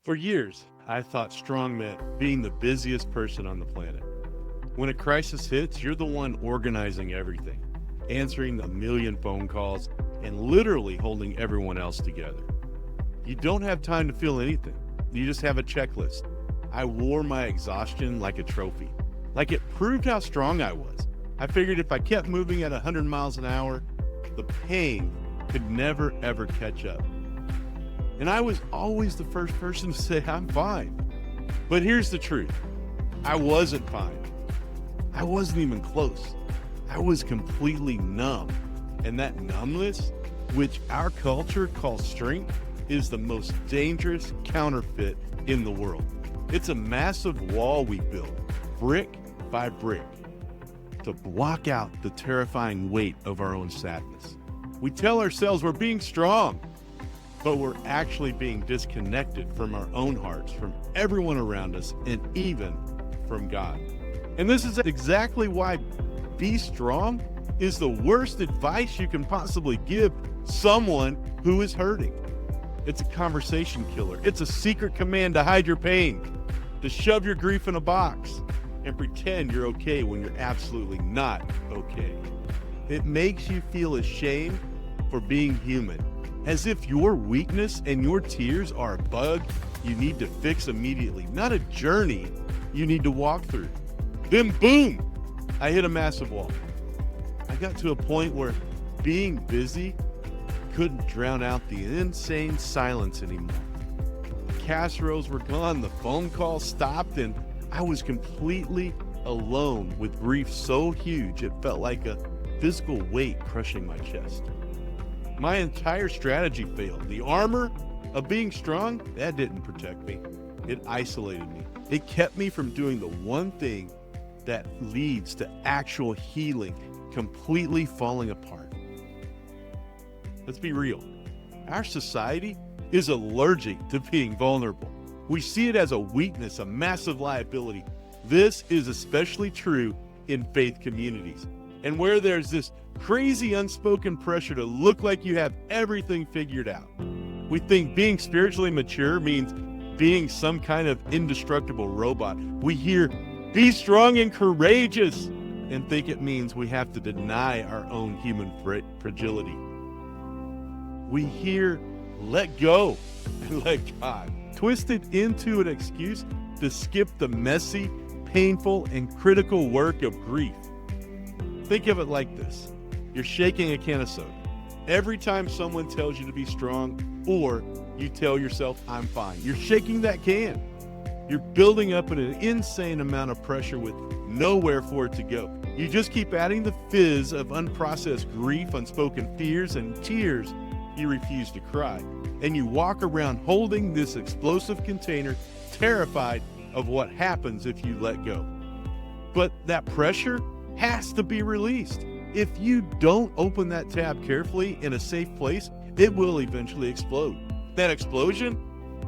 For years, I thought strong meant being the busiest person on the planet. When a crisis hits, you're the one organizing everything, answering a million phone calls, and literally holding everyone else together. You don't have time to feel anything. You just have a checklist. I wore my exhaustion like a trophy, like it proved how strong I was. I figured if I kept moving at 100 miles an hour, the pain could never ever catch up. And I was always the first person to say, I'm fine. But here's the truth. I wasn't fine. I wasn't even close. I was completely numb. And that numbness, which our culture calls strength, is the most dangerous counterfeit in the world. It's a massive wall we build, brick by brick, to block out the terrifying weight of our own sadness. We tell ourselves we're being strong, but we're actually being disconnected from our own hearts, from everyone around us, and even from God. And this is exactly why be strong is the worst advice you can possibly give someone who is hurting. It's a conversation killer. It's a secret command to hide your pain, to shove your grief in a box, and pretend you're okay when you're absolutely not okay. It makes you feel ashamed for being human, as if your weakness and your tears are a bug you need to fix immediately, not a journey you need to walk through. Then boom, I hit a massive wall. I got to a point where being busy couldn't drown out the insane silence anymore. The casseroles were gone, the phone calls stopped, and I was completely alone with grief so huge it felt like a physical weight crushing my chest. My entire strategy failed. The armor of being strong, that didn't protect me. It isolated me. It kept me from doing the one thing that leads to actual healing, completely falling apart. Let's be real. Our society is allergic to being vulnerable. We see it as a weakness, a massive liability. This is especially true in faith communities, and where there's this crazy unspoken pressure to look like you have everything figured out. We think being spiritually mature means being some kind of indestructible robot. We hear, be strong and courageous, and think it means we have to deny our own human fragility. We hear, let go and let God, twisted into an excuse to skip the messy, painful, and critical work of grief. Think of it like this. You're shaking a can of soda. Every time someone tells you to be strong, or you tell yourself, I'm fine, you're shaking that can. You're building up an insane amount of pressure with nowhere for it to go. You just keep adding the fizz of unprocessed grief, unspoken fears, and tears you refuse to cry. And you walk around holding this explosive container, terrified of what happens if you let go. But that pressure has to be released. If you don't open that tab carefully in a safe place, it will eventually explode. That explosion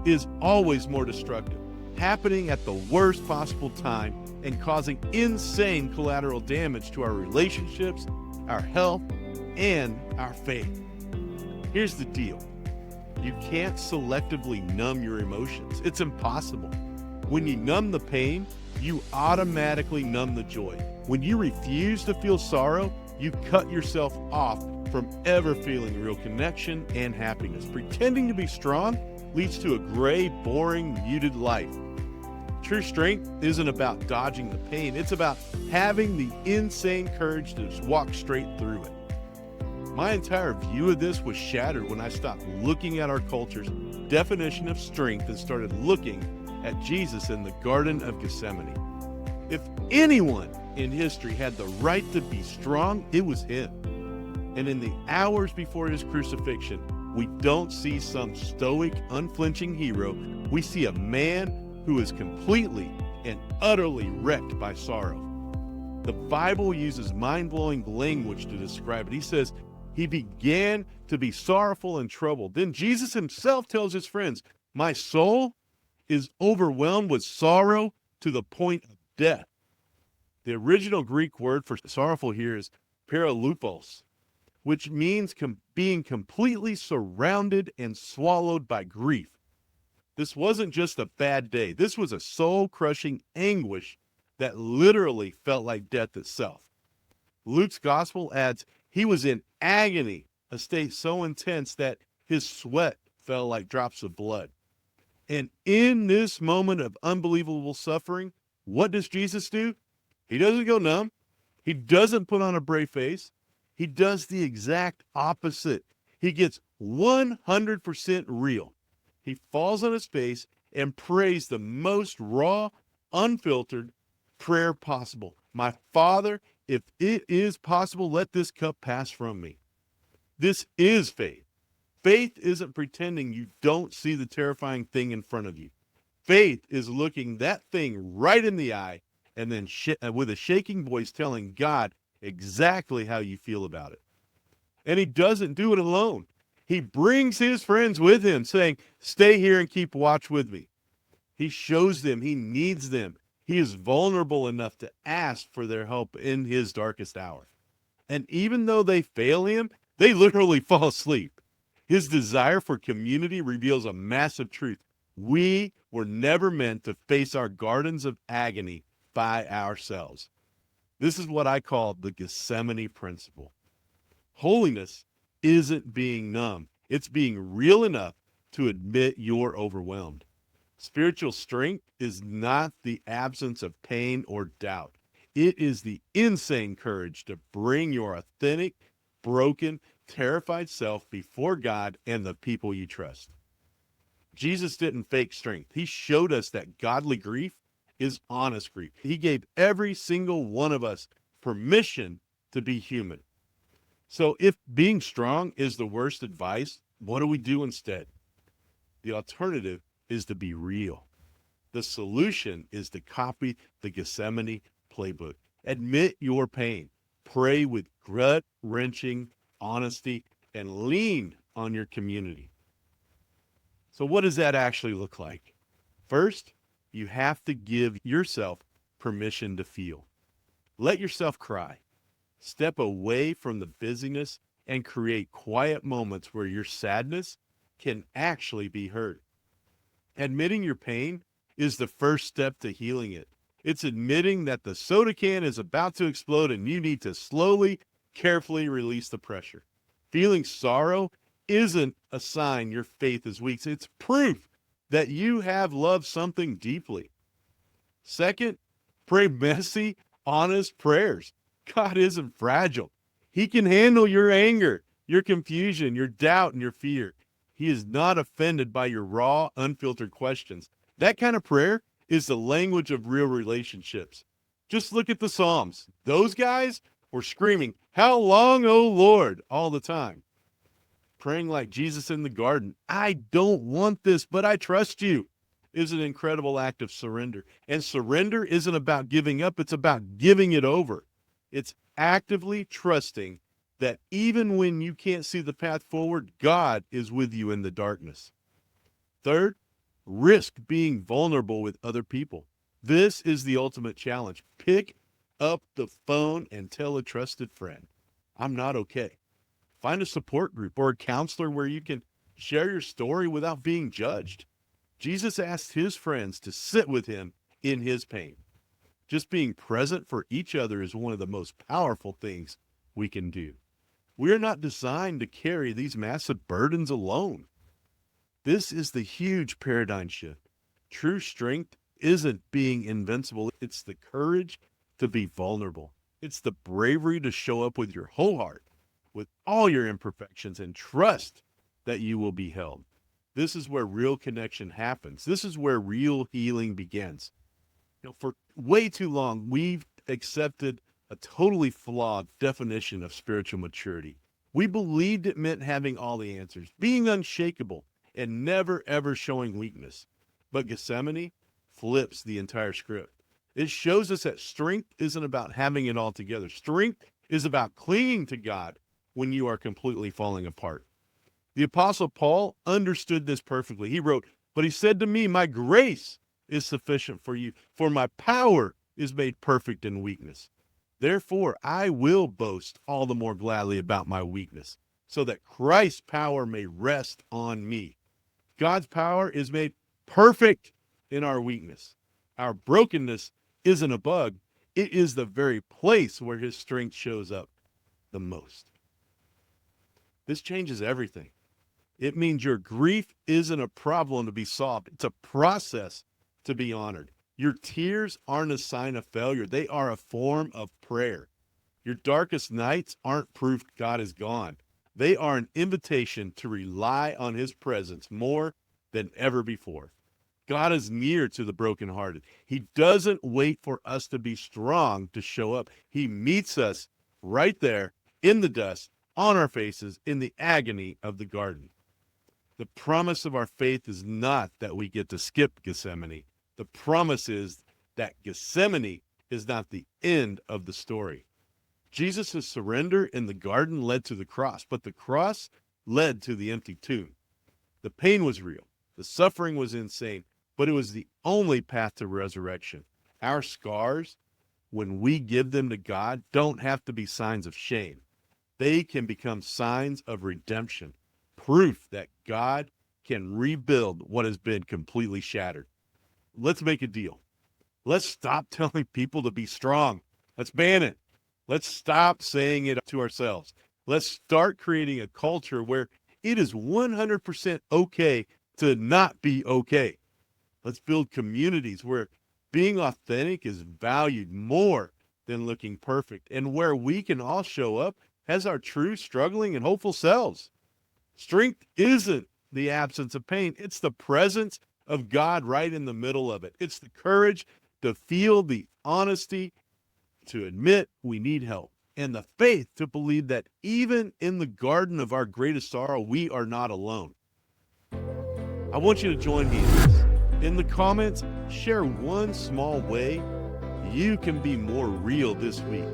is always more destructive, happening at the worst possible time and causing insane collateral damage to our relationships, our health, and our faith. Here's the deal. You can't selectively numb your emotions. It's impossible. When you numb the pain, you automatically numb the joy. When you refuse to feel sorrow, you cut yourself off from ever feeling real connection and happiness. Pretending to be strong leads to a gray, boring, muted life. True strength isn't about dodging the pain. It's about having the insane courage to just walk straight through it. My entire view of this was shattered when I stopped looking at our culture's definition of strength and started looking at Jesus in the Garden of Gethsemane. If anyone in history had the right to be strong, it was him. And in the hours before his crucifixion, we don't see some stoic, unflinching hero. We see a man who is completely and utterly wrecked by sorrow. The Bible uses mind-blowing language to describe it. He says, he began to be sorrowful and troubled. Then Jesus himself tells his friends, my soul is overwhelmed with sorrow to the point of death. The original Greek word for sorrowful here is paralupos, which means being completely surrounded and swallowed by grief. This wasn't just a bad day. This was a soul-crushing anguish that literally felt like death itself. Luke's gospel adds, he was in agony, a state so intense that his sweat fell like drops of blood. And in this moment of unbelievable suffering, what does Jesus do? He doesn't go numb. He doesn't put on a brave face. He does the exact opposite. He gets 100% real. He falls on his face and prays the most raw, unfiltered prayer possible. My Father, if it is possible, let this cup pass from me. This is faith. Faith isn't pretending you don't see the terrifying thing in front of you. Faith is looking that thing right in the eye and then with a shaking voice telling God exactly how you feel about it. And he doesn't do it alone. He brings his friends with him saying, stay here and keep watch with me. He shows them he needs them. He is vulnerable enough to ask for their help in his darkest hour. And even though they fail him, they literally fall asleep. His desire for community reveals a massive truth. We were never meant to face our gardens of agony by ourselves. This is what I call the Gethsemane Principle. Holiness isn't being numb. It's being real enough to admit you're overwhelmed. Spiritual strength is not the absence of pain or doubt. It is the insane courage to bring your authentic, broken, terrified self before God and the people you trust. Jesus didn't fake strength. He showed us that godly grief is honest grief. He gave every single one of us permission to be human. So if being strong is the worst advice, what do we do instead? The alternative is to be real. The solution is to copy the Gethsemane playbook. Admit your pain. Pray with gut-wrenching honesty and lean on your community. So what does that actually look like? First, you have to give yourself permission to feel. Let yourself cry. Step away from the busyness and create quiet moments where your sadness can actually be heard. Admitting your pain is the first step to healing it. It's admitting that the soda can is about to explode and you need to slowly, carefully release the pressure. Feeling sorrow isn't a sign your faith is weak. It's proof that you have loved something deeply. Second, pray messy, honest prayers. God isn't fragile. He can handle your anger, your confusion, your doubt, and your fear. He is not offended by your raw, unfiltered questions. That kind of prayer is the language of real relationships. Just look at the Psalms. Those guys were screaming, "How long, O Lord?" all the time. Praying like Jesus in the garden, "I don't want this, but I trust you," is an incredible act of surrender. And surrender isn't about giving up, it's about giving it over. It's actively trusting that even when you can't see the path forward, God is with you in the darkness. Third, risk being vulnerable with other people. This is the ultimate challenge. Pick up the phone and tell a trusted friend, "I'm not okay." Find a support group or a counselor where you can share your story without being judged. Jesus asked his friends to sit with him in his pain. Just being present for each other is one of the most powerful things we can do. We are not designed to carry these massive burdens alone. This is the huge paradigm shift. True strength isn't being invincible. It's the courage to be vulnerable. It's the bravery to show up with your whole heart, with all your imperfections, and trust that you will be held. This is where real connection happens. This is where real healing begins. For way too long, we've accepted a totally flawed definition of spiritual maturity. We believed it meant having all the answers, being unshakable, and never ever showing weakness. But Gethsemane flips the entire script. It shows us that strength isn't about having it all together. Strength is about clinging to God when you are completely falling apart. The Apostle Paul understood this perfectly. He wrote, "But he said to me, my grace is sufficient for you, for my power is made perfect in weakness. Therefore, I will boast all the more gladly about my weakness, so that Christ's power may rest on me." God's power is made perfect in our weakness. Our brokenness isn't a bug. It is the very place where his strength shows up the most. This changes everything. It means your grief isn't a problem to be solved. It's a process to be honored. Your tears aren't a sign of failure. They are a form of prayer. Your darkest nights aren't proof God is gone. They are an invitation to rely on his presence more than ever before. God is near to the brokenhearted. He doesn't wait for us to be strong to show up. He meets us right there in the dust, on our faces, in the agony of the garden. The promise of our faith is not that we get to skip Gethsemane. The promise is that Gethsemane is not the end of the story. Jesus' surrender in the garden led to the cross, but the cross led to the empty tomb. The pain was real. The suffering was insane, but it was the only path to resurrection. Our scars, when we give them to God, don't have to be signs of shame. They can become signs of redemption, proof that God can rebuild what has been completely shattered. Let's make a deal. Let's stop telling people to be strong. Let's ban it. Let's stop saying it to ourselves. Let's start creating a culture where it is 100% okay to not be okay. Let's build communities where being authentic is valued more than looking perfect, and where we can all show up as our true, struggling, and hopeful selves. Strength isn't the absence of pain. It's the presence of God right in the middle of it. It's the courage to feel the honesty, to admit we need help, and the faith to believe that even in the garden of our greatest sorrow, we are not alone. I want you to join me in this. In the comments, share one small way you can be more real this week.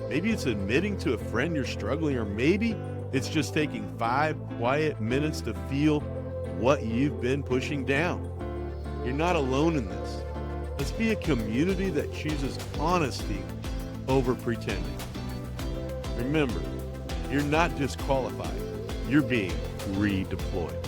Maybe it's admitting to a friend you're struggling, or maybe it's just taking 5 quiet minutes to feel what you've been pushing down. You're not alone in this. Let's be a community that chooses honesty over pretending. Remember, you're not disqualified. You're being redeployed.